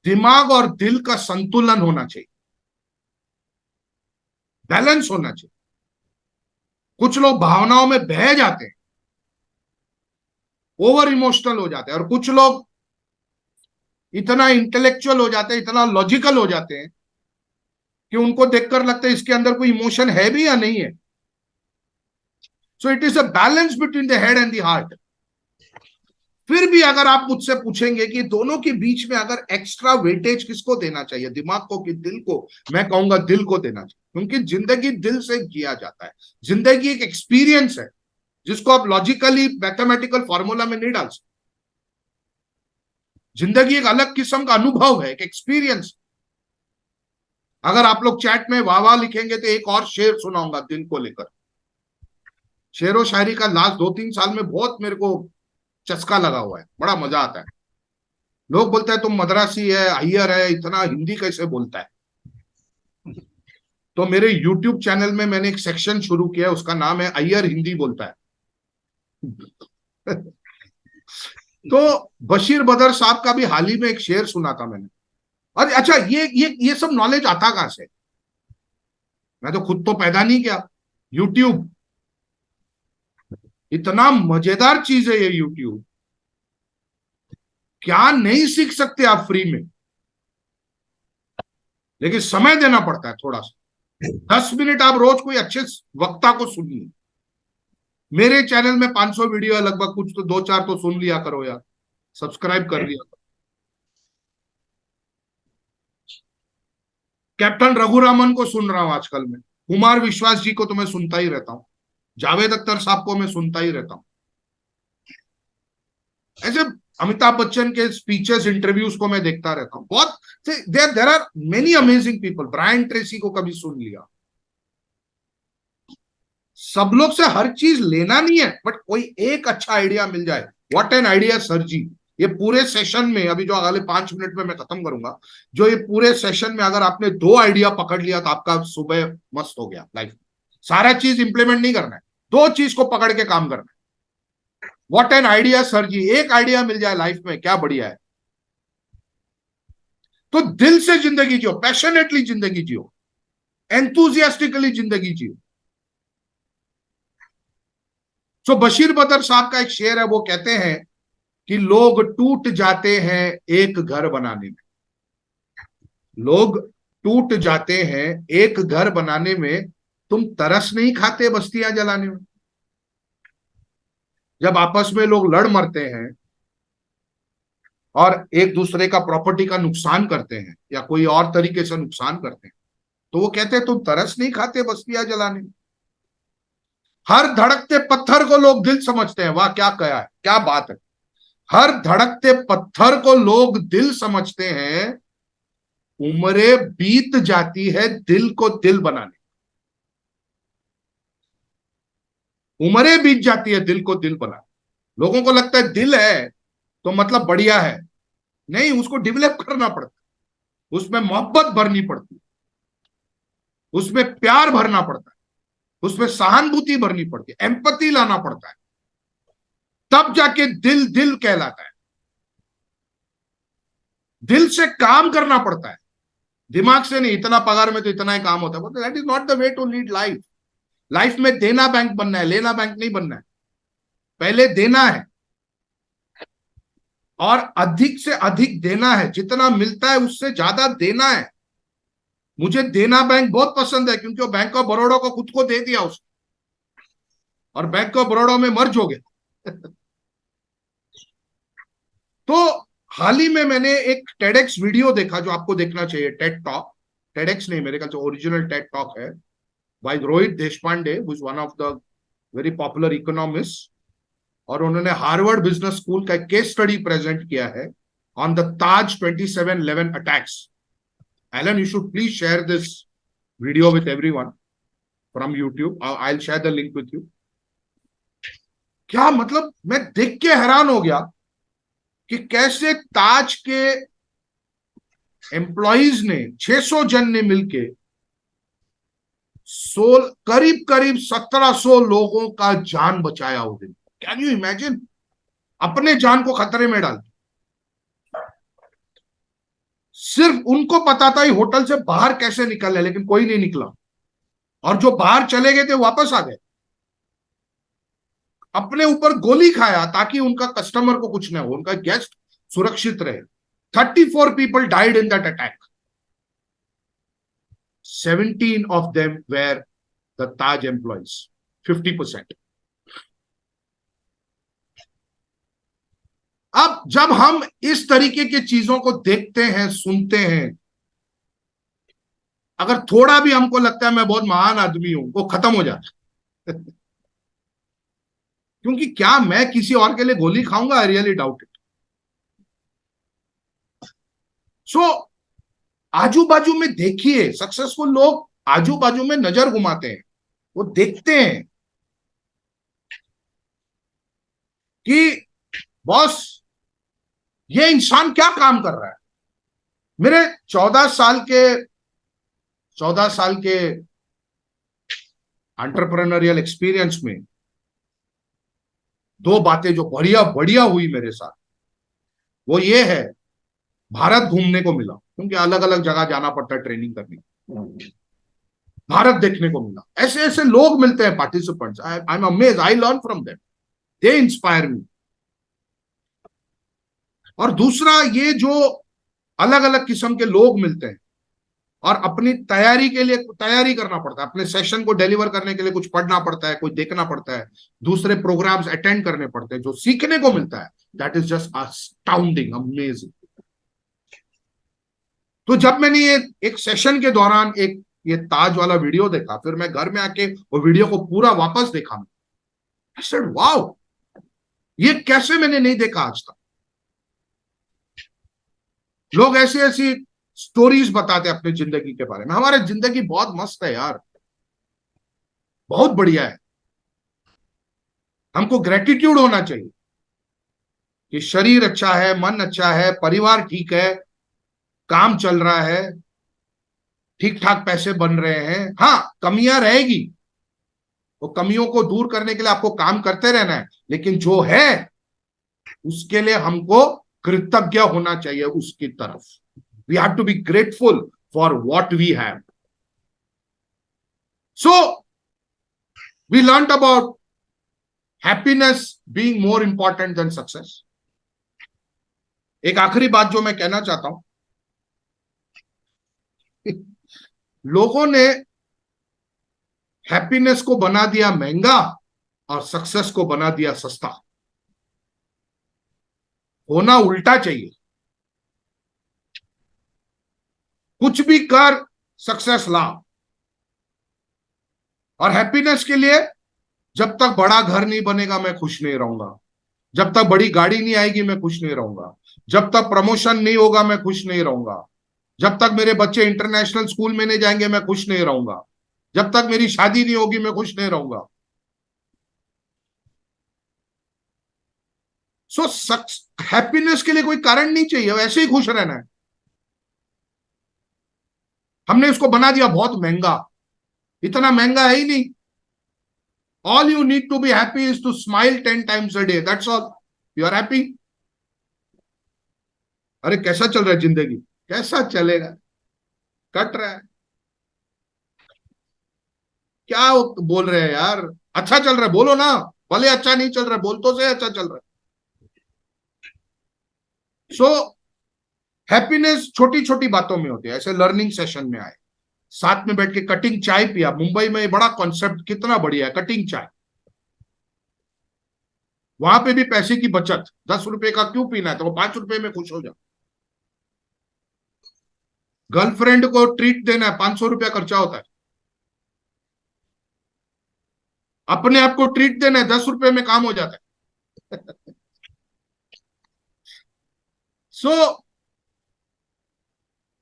दिमाग और दिल का संतुलन होना चाहिए, बैलेंस होना चाहिए। कुछ लोग भावनाओं में बह जाते हैं, ओवर इमोशनल हो जाते हैं, और कुछ लोग इतना इंटेलेक्चुअल हो जाते हैं, इतना लॉजिकल हो जाते हैं कि उनको देखकर लगता है इसके अंदर कोई इमोशन है भी या नहीं है। So it is a balance between the head and the heart. फिर भी अगर आप मुझसे पूछेंगे कि दोनों के बीच में अगर एक्स्ट्रा वेटेज किसको देना चाहिए, दिमाग को कि दिल को, मैं कहूंगा दिल को देना चाहिए, क्योंकि जिंदगी दिल से जिया जाता है। जिंदगी एक एक्सपीरियंस है जिसको आप लॉजिकली मैथमेटिकल फॉर्मूला में नहीं डाल सकते। जिंदगी एक अलग किस्म का अनुभव है, एक एक्सपीरियंस। अगर आप लोग चैट में वाह वाह लिखेंगे तो एक और शेर सुनाऊंगा दिल को लेकर। शेरो शायरी का लास्ट 2-3 साल में बहुत मेरे को चस्का लगा हुआ है, बड़ा मजा आता है। लोग बोलते हैं तुम मद्रासी है, अय्यर है, इतना हिंदी कैसे बोलता है। तो मेरे YouTube चैनल में मैंने एक सेक्शन शुरू किया है, उसका नाम है अय्यर हिंदी बोलता है। तो बशीर बदर साहब का भी हाल ही में एक शेर सुना था मैंने। और अच्छा, ये सब नॉलेज आता कहां से? मैं तो खुद तो पैदा नहीं किया। YouTube इतना मजेदार चीज है ये YouTube, क्या नहीं सीख सकते आप फ्री में, लेकिन समय देना पड़ता है थोड़ा सा। 10 मिनट आप रोज कोई अच्छे वक्ता को सुनिए। मेरे चैनल में 500 वीडियो है लगभग, कुछ तो 2-4 तो सुन लिया करो यार, सब्सक्राइब कर लिया करो। कैप्टन रघुरामन को सुन रहा हूं आजकल में, कुमार विश्वास जी को तो मैं सुनता ही रहता हूं, जावेद अख्तर साहब को मैं सुनता ही रहता हूं। ऐसे अमिताभ बच्चन के स्पीचेस, इंटरव्यूज को मैं देखता रहता हूं बहुत। There are many amazing people. Brian Tracy को कभी सुन लिया। सब लोग से हर चीज लेना नहीं है, बट कोई एक अच्छा आइडिया मिल जाए। व्हाट एन आइडिया सर जी। ये पूरे सेशन में, अभी जो अगले 5 मिनट में मैं खत्म करूंगा, जो ये पूरे सेशन में अगर आपने 2 आइडिया पकड़ लिया तो आपका सुबह मस्त हो गया लाइफ। सारा चीज इंप्लीमेंट नहीं करना है, 2 चीज को पकड़ के काम करना है। व्हाट एन आइडिया सर जी, एक आइडिया मिल जाए लाइफ में, क्या बढ़िया है। तो दिल से जिंदगी जियो, पैशनेटली जिंदगी जियो, एंथुजियास्टिकली जिंदगी जियो। सो बशीर बदर साहब का एक शेर है, वो कहते हैं कि लोग टूट जाते हैं एक घर बनाने में। लोग टूट जाते हैं एक घर बनाने में, तुम तरस नहीं खाते बस्तियां जलाने में। जब आपस में लोग लड़ मरते हैं और एक दूसरे का प्रॉपर्टी का नुकसान करते हैं या कोई और तरीके से नुकसान करते हैं, तो वो कहते हैं तुम तरस नहीं खाते बस्तियां जलाने में। हर धड़कते पत्थर को लोग दिल समझते हैं। वाह, क्या कहा है, क्या बात है। हर धड़कते पत्थर को लोग दिल समझते हैं, उम्रें बीत जाती है दिल को दिल बनाने। उम्रें बीत जाती है दिल को दिल बनाने। लोगों को लगता है दिल है तो मतलब बढ़िया है। नहीं, उसको डेवलप करना पड़ता है, उसमें मोहब्बत भरनी पड़ती है, उसमें प्यार भरना पड़ता है, उसमें सहानुभूति भरनी पड़ती है, एम्पैथी लाना पड़ता है, तब जाके दिल दिल कहलाता है। दिल से काम करना पड़ता है, दिमाग से नहीं। इतना पगार में तो इतना ही काम होता है, that is not the way to lead life. Life में देना बैंक बनना है, लेना बैंक नहीं बनना है। पहले देना है और अधिक से अधिक देना है। जितना मिलता है उससे ज्यादा देना है। मुझे देना बैंक बहुत पसंद है, क्योंकि वो बैंक ऑफ बड़ौदा को खुद को दे दिया उसने, और बैंक ऑफ बड़ौदा में मर्ज हो गया। तो हाल ही में मैंने एक टेडेक्स वीडियो देखा जो आपको देखना चाहिए, टेड टॉक। टेडेक्स नहीं, मेरे ख्याल से ओरिजिनल टेड टॉक है, by Rohit Deshpande, who is one of the very popular economist. और उन्होंने हार्वर्ड बिजनेस स्कूल का एक केस स्टडी प्रेजेंट किया है on the Taj 27/11 attacks. Alan, you should please share this video with everyone. From YouTube, I will share the link with you. क्या मतलब, मैं देख के हैरान हो गया कि कैसे ताज के एम्प्लॉइज ने 600 जन ने मिलके करीब करीब 1700 लोगों का जान बचाया उस दिन। कैन यू इमेजिन, अपने जान को खतरे में डाल। सिर्फ उनको पता था ये होटल से बाहर कैसे निकलना है, लेकिन कोई नहीं निकला, और जो बाहर चले गए थे वापस आ गए। अपने ऊपर गोली खाया ताकि उनका कस्टमर को कुछ ना हो, उनका गेस्ट सुरक्षित रहे। 34 people died in that attack. 17 of them were the Taj employees. 50%. अब जब हम इस तरीके की चीजों को देखते हैं, सुनते हैं, अगर थोड़ा भी हमको लगता है मैं बहुत महान आदमी हूं, वो खत्म हो जाता है। क्योंकि क्या मैं किसी और के लिए गोली खाऊंगा? I really doubt it. So आजू बाजू में देखिए, सक्सेसफुल लोग आजू बाजू में नजर घुमाते हैं, वो देखते हैं कि बॉस ये इंसान क्या काम कर रहा है। मेरे 14 साल के एंटरप्रेन्योरियल एक्सपीरियंस में दो बातें जो बढ़िया बढ़िया हुई मेरे साथ, वो ये है, भारत घूमने को मिला, क्योंकि अलग अलग जगह जाना पड़ता है ट्रेनिंग करने। भारत देखने को मिला, ऐसे ऐसे लोग मिलते हैं, participants, I am amazed, I learn from them, they inspire me. और दूसरा, ये जो अलग अलग किस्म के लोग मिलते हैं और अपनी तैयारी के लिए तैयारी करना पड़ता है, अपने सेशन को डिलीवर करने के लिए कुछ पढ़ना पड़ता है, कुछ देखना पड़ता है, दूसरे प्रोग्राम्स अटेंड करने पड़ते हैं, जो सीखने को मिलता है, that is just astounding, amazing. तो जब मैंने ये एक सेशन के दौरान एक ये ताज वाला वीडियो देखा, फिर मैं घर में आके वो वीडियो को पूरा वापस देखा, आई सेड वाओ, ये कैसे मैंने नहीं देखा आज तक। लोग ऐसी ऐसी स्टोरीज बताते हैं अपनी जिंदगी के बारे में। हमारी जिंदगी बहुत मस्त है यार, बहुत बढ़िया है। हमको ग्रेटिट्यूड होना चाहिए कि शरीर अच्छा है, मन अच्छा है, परिवार ठीक है, काम चल रहा है, ठीक ठाक पैसे बन रहे हैं। हाँ, कमियां रहेगी, वो कमियों को दूर करने के लिए आपको काम करते रहना है, लेकिन जो है उसके लिए हमको कृतज्ञ होना चाहिए उसकी तरफ। We have to be grateful for what we have. So, we learned about happiness being more important than success. एक आखिरी बात जो मैं कहना चाहता हूं, लोगों ने हैप्पीनेस को बना दिया महंगा और सक्सेस को बना दिया सस्ता। होना उल्टा चाहिए। कुछ भी कर, सक्सेस ला। और हैप्पीनेस के लिए जब तक बड़ा घर नहीं बनेगा मैं खुश नहीं रहूंगा, जब तक बड़ी गाड़ी नहीं आएगी मैं खुश नहीं रहूंगा, जब तक प्रमोशन नहीं होगा मैं खुश नहीं रहूंगा, जब तक मेरे बच्चे इंटरनेशनल स्कूल में नहीं जाएंगे मैं खुश नहीं रहूंगा, जब तक मेरी शादी नहीं होगी मैं खुश नहीं रहूंगा। सो हैप्पीनेस के लिए कोई कारण नहीं चाहिए, वैसे ही खुश रहना है। हमने इसको बना दिया बहुत महंगा। इतना महंगा है ही नहीं। All you need to be happy is to smile 10 times a day, that's all, you are happy. अरे कैसा चल रहा है जिंदगी? कैसा चलेगा, कट रहा है। क्या बोल रहे हैं यार? अच्छा चल रहा है बोलो ना, भले अच्छा नहीं चल रहा है, बोल तो से अच्छा चल रहा है। सो हैप्पीनेस छोटी छोटी बातों में होती है। ऐसे लर्निंग सेशन में आए, साथ में बैठ के कटिंग चाय पिया। मुंबई में बड़ा कॉन्सेप्ट कितना बढ़िया है, कटिंग चाय। वहां पे भी पैसे की बचत, 10 रुपए का क्यों पीना है, तो वो 5 रुपए में खुश हो जाओ। गर्लफ्रेंड को ट्रीट देना है, 500 रुपया खर्चा होता है। अपने आप को ट्रीट देना है, 10 रुपए में काम हो जाता है। So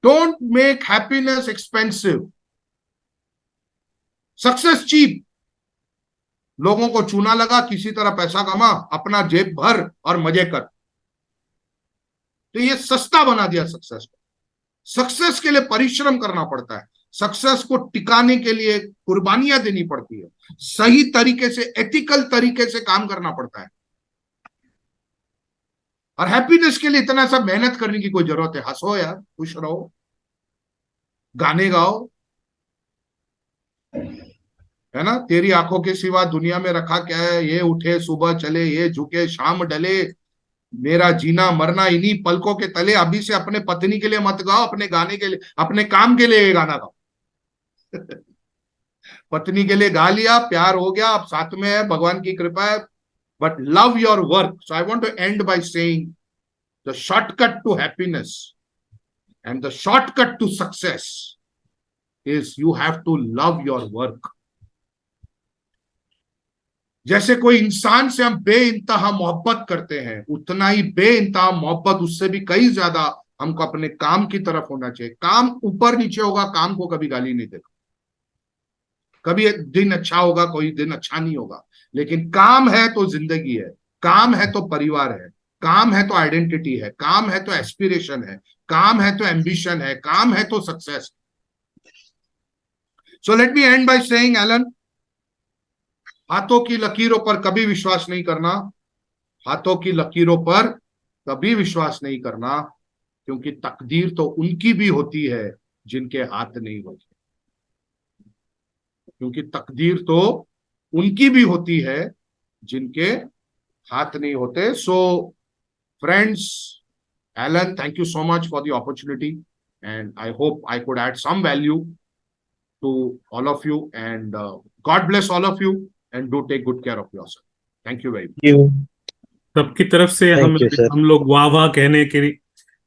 don't make happiness expensive. Success cheap, लोगों को चूना लगा, किसी तरह पैसा कमा, अपना जेब भर और मजे कर। तो ये सस्ता बना दिया सक्सेस को। सक्सेस के लिए परिश्रम करना पड़ता है, सक्सेस को टिकाने के लिए कुर्बानियां देनी पड़ती है, सही तरीके से, एथिकल तरीके से काम करना पड़ता है। और हैप्पीनेस के लिए इतना सा मेहनत करने की कोई जरूरत है? हंसो यार, खुश रहो, गाने गाओ, है ना। तेरी आंखों के सिवा दुनिया में रखा क्या है, ये उठे सुबह चले, ये झुके शाम ढले, मेरा जीना मरना इन्हीं पलकों के तले। अभी से अपने पत्नी के लिए मत गाओ, अपने गाने के लिए, अपने काम के लिए ये गाना गाओ। पत्नी के लिए गा लिया, प्यार हो गया, अब साथ में है, भगवान की कृपा है, but love your work. So I want to end by saying the shortcut to happiness and the shortcut to success is you have to love your work. जैसे कोई इंसान से हम बेइंतहा मोहब्बत करते हैं, उतना ही बेइंतहा मोहब्बत, उससे भी कई ज्यादा हमको अपने काम की तरफ होना चाहिए। काम ऊपर नीचे होगा, काम को कभी गाली नहीं देगा। कभी एक दिन अच्छा होगा, कोई दिन अच्छा नहीं होगा, लेकिन काम है तो जिंदगी है, काम है तो परिवार है, काम है तो आइडेंटिटी है, काम है तो एस्पिरेशन है, काम है तो एम्बिशन है, काम है तो success. So let me end by saying, Alan, हाथों की लकीरों पर कभी विश्वास नहीं करना, हाथों की लकीरों पर कभी विश्वास नहीं करना, क्योंकि तकदीर तो उनकी भी होती है जिनके हाथ नहीं होते। क्योंकि तकदीर तो उनकी भी होती है जिनके हाथ नहीं होते। So friends, Alan, thank you so much for the opportunity, and I hope I could add some value to all of you, and God bless all of you, and do take good care of yourself. Thank you very much. सबकी तरफ से हम लोग वाह वाह कहने के,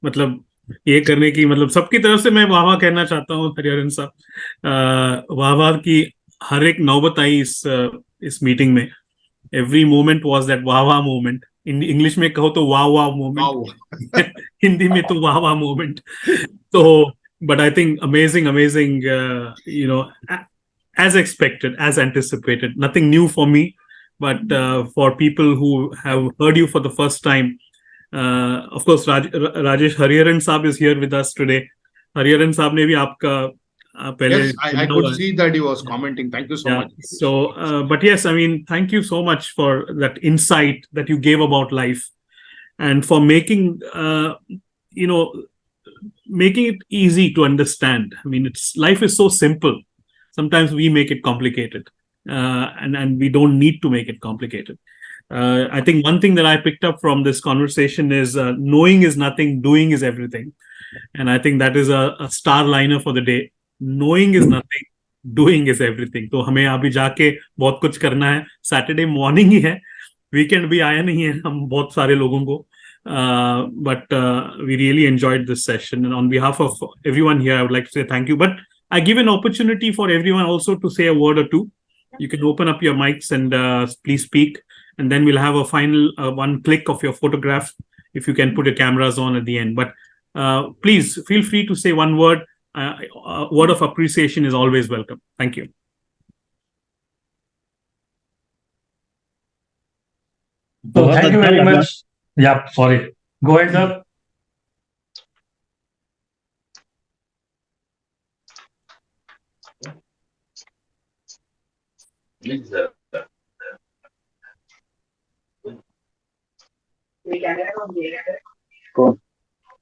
मतलब ये करने की, मतलब सबकी तरफ से मैं वाह वाह कहना चाहता हूँ हरिहरन साहब। वाह वाह की हर एक नौबत आई इस मीटिंग में। एवरी मोमेंट वाज दैट वाह वाह मोमेंट। इंग्लिश में कहो तो वाह वाह मोमेंट, हिंदी में तो वाह वाह मोमेंट। तो but I think amazing, you know, as expected, as anticipated, nothing new for me, but for people who have heard you for the first time, of course, Rajesh Hariharan Saab is here with us today. Hariharan Saab ने भी आपका पहले, yes, I could see that he was commenting. Thank you so much. So, but yes, I mean, thank you so much for that insight that you gave about life, and for making, you know, making it easy to understand. I mean, life is so simple. Sometimes we make it complicated, and we don't need to make it complicated. I think one thing that I picked up from this conversation is knowing is nothing, doing is everything. And I think that is a star liner for the day. Knowing is nothing, doing is everything. तो हमें अभी जाके बहुत कुछ करना है। Saturday morning ही है, weekend भी आया नहीं है हम बहुत सारे लोगों को। But we really enjoyed this session, and on behalf of everyone here, I would like to say thank you. But I give an opportunity for everyone also to say a word or two. You can open up your mics and please speak, and then we'll have a final one click of your photograph if you can put your cameras on at the end. But please feel free to say one word. A word of appreciation is always welcome. Thank you. So thank you very much. Yeah, sorry. Go ahead, sir.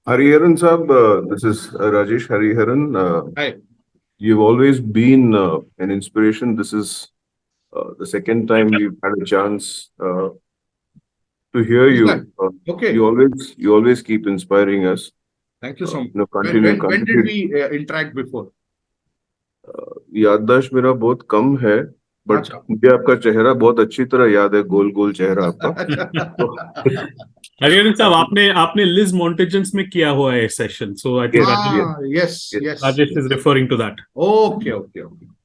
Hariharan Saab, this is Rajesh Hariharan. Hi. You've always been an inspiration. This is the second time we've had a chance to hear you. Okay. You always keep inspiring us. Thank you so much. Continue. When did we interact before? याददाश्त मेरा बहुत कम है, but मुझे आपका चेहरा बहुत अच्छी तरह याद है, गोल गोल चेहरा आपका। हरिहरन साहब, आपने लिज मॉन्टेजेंस में किया हुआ है session, so I think yes, Rajesh is referring to that.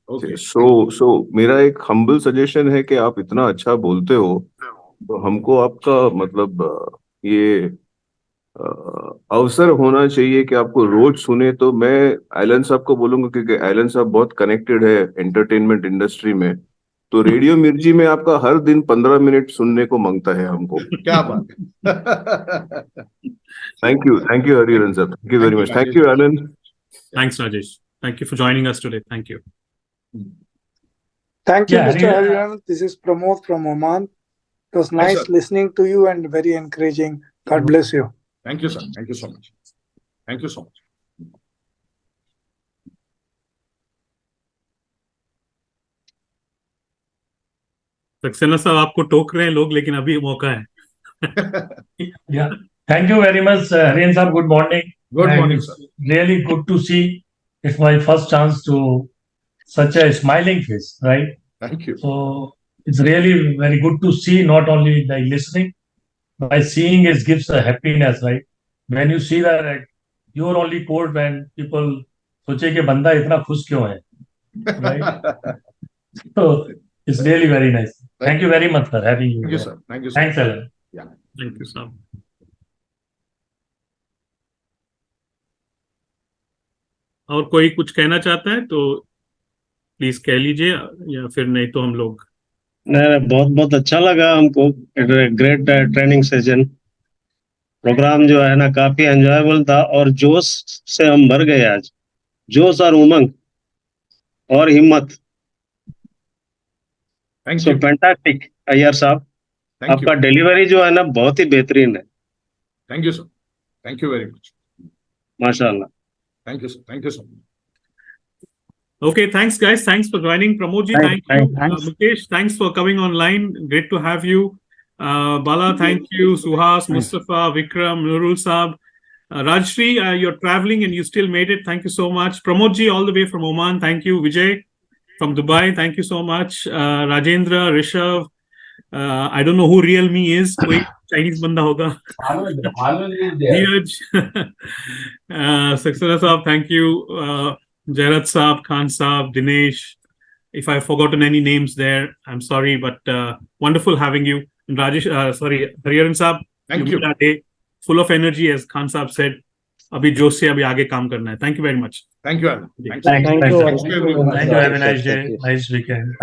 Okay. So मेरा एक हम्बल सजेशन है कि आप इतना अच्छा बोलते हो, तो हमको आपका मतलब ये अवसर होना चाहिए कि आपको रोज सुने, तो मैं एलन साहब को बोलूंगा, क्योंकि एलन साहब बहुत कनेक्टेड है एंटरटेनमेंट इंडस्ट्री में, तो रेडियो मिर्ची में आपका हर दिन 15 मिनट सुनने को मांगता है हमको। क्या बात है। थैंक यू हरिहरन साहब, thank you very much, thank you Alan. Thanks, Rajesh. Thank you for joining us today. Thank you. Thank you, Yeah, Mr. Hariharan. Hariharan. This is Pramod from Oman. It was Hi, nice sir. listening to you and very encouraging. God bless you. Thank you, sir. Thank you so much. Thank you so much. Saxena साहब, आपको टोक रहे हैं लोग, लेकिन अभी मौका है। Yeah. Thank you very much, Hariharan sir. Good morning. Good And morning, it's sir. really good to see. It's my first chance to such a smiling face, right? Thank you. So it's really very good to see, not only by listening, by seeing it gives a happiness, right? When you see that, you're only quote when people सोचे कि बंदा इतना खुश क्यों है, right? So it's really very nice. Thank you very much for having you. Thank you, here. sir. Thank you, sir. Thanks, Alan. Thank you, sir. और कोई कुछ कहना चाहता है तो प्लीज कह लीजिए, या फिर नहीं तो हम लोग। नहीं, बहुत बहुत अच्छा लगा हमको। ग्रेट ट्रेनिंग सेशन प्रोग्राम जो है ना, काफी एंजॉयबल था और जोश से हम भर गए आज। जोश और उमंग और हिम्मत। Thank so you. Fantastic Iyer साहब, Thank आपका you. डिलीवरी जो है ना बहुत ही बेहतरीन है, Thank you, sir. Thank you very much. माशाल्लाह। Thank you, sir. Thank you so much. Okay, thanks guys. Thanks for joining. Pramodji, thank you. Thanks. Mukesh, thanks for coming online. Great to have you. Bala, thank you. Suhas, Mustafa, Vikram, Nurul Saab. Rajshri, you're traveling and you still made it. Thank you so much. Pramodji, all the way from Oman. Thank you. Vijay from Dubai. Thank you so much. Rajendra, Rishabh. I don't know who real me is. कोई Chinese बंदा होगा. Neeraj. Saxena Saab, thank you. Jairat Saab, Khan Saab, Dinesh. If I've forgotten any names there, I'm sorry, but wonderful having you. And Rajesh, Hariharan Saab, Thank you. made our day full of energy, as Khan Saab said. अभी जोश से अभी आगे काम करना है. Thank you very much. Thank you, Alan. Thank you. Thanks, Thank thanks, you. thanks. Thank you, everyone. Thank you. Have a nice day. Nice weekend.